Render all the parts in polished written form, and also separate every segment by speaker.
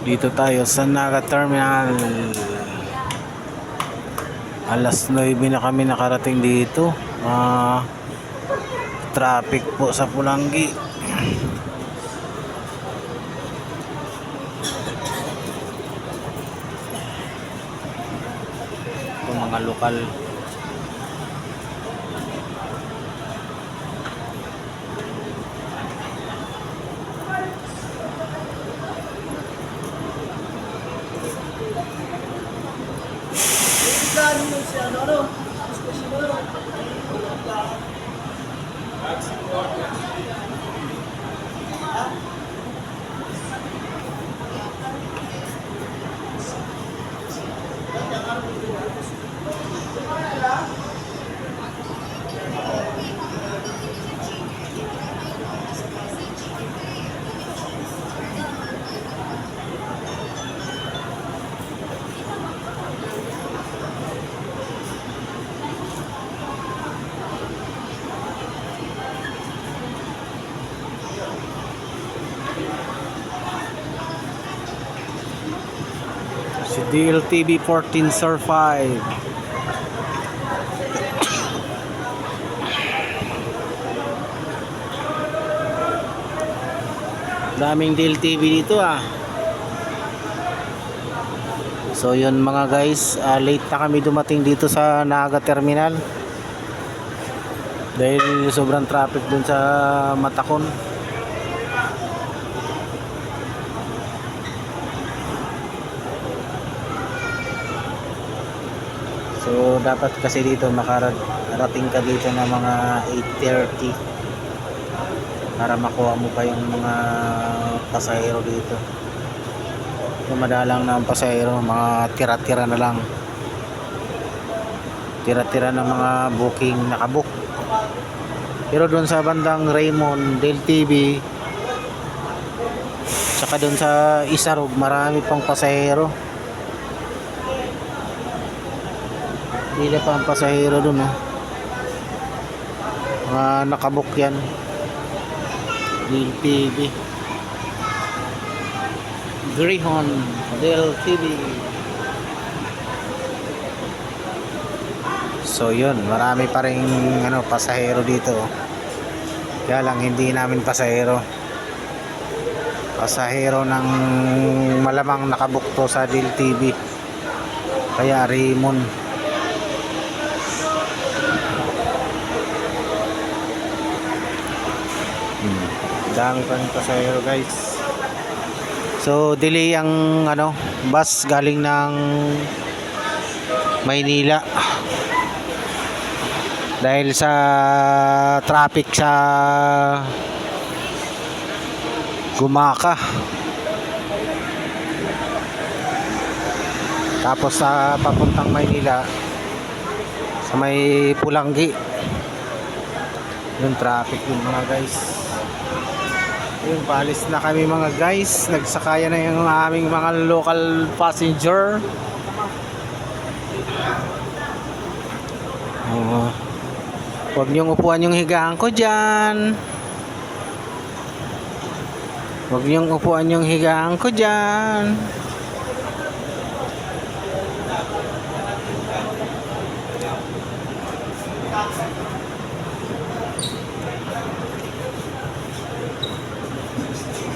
Speaker 1: Dito tayo sa Naga Terminal. Alas 9 na kami nakarating dito. Traffic po sa Pulangi. Ito mga lokal. Si DLTV 14 Sir 5. Daming DLTV dito So yun mga guys, late na kami dumating dito sa Naga Terminal dahil sobrang traffic dun sa Matakon. So dapat kasi dito makarating ka dito na mga 8:30 para makuha mo pa yung mga pasahero dito. Madalang na ang pasahero, mga tira-tira na lang. Tira-tira na mga booking nakabook. Pero doon sa bandang Raymond, DLTV, saka doon sa Isarog, marami pang pasahero. Pila pa ang pasahero dun nakabook yan. DLTV Greyhound DLTV. So yun, marami pa ring pasahero dito. Kaya lang hindi namin pasahero ng malamang nakabook to sa DLTV, kaya Raymond. Dami pa rin pasahero guys. So delay ang bus galing ng Maynila dahil sa traffic sa Gumaka. Tapos sa papuntang Maynila sa may Pulangi, yung traffic yun mga guys. Yun, paalis na kami mga guys. Nagsakaya na yung aming mga local passenger. Huwag niyong upuan yung higaan ko dyan. Huwag niyong upuan yung higaan ko dyan.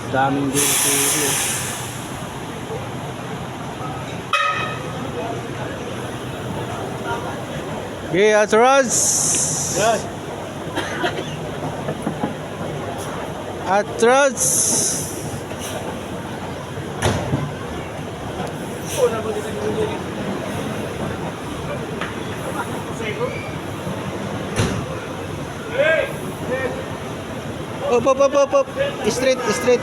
Speaker 1: Daming DLTV. Okay, Atras.
Speaker 2: Yes.
Speaker 1: Atras. Up. Straight. Straight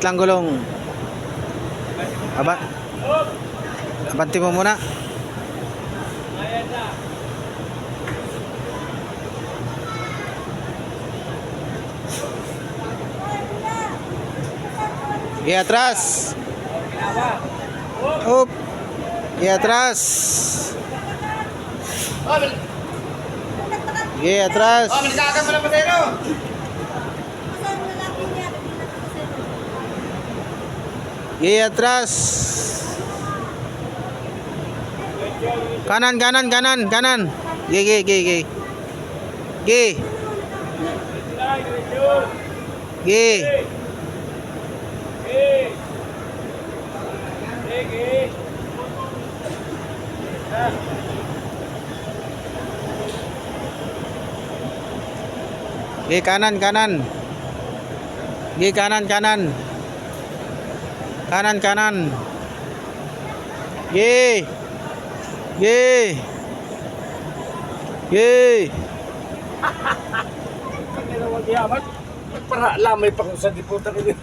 Speaker 1: lang gulong. Abanti mo muna. Sige, atras. Up. Sige, atras. Sige, atras.
Speaker 2: Malikakan mo na pasero.
Speaker 1: Sige, atras. Kanan, kanan, kanan, kanan. Sige, sige, sige. Sige. Sige. Sige, kanan, kanan. Sige, kanan, kanan. Kanan, kanan. Sige. Sige. Sige.
Speaker 2: Kaya naman yaman. Para lamay pa kung sa diputan ini.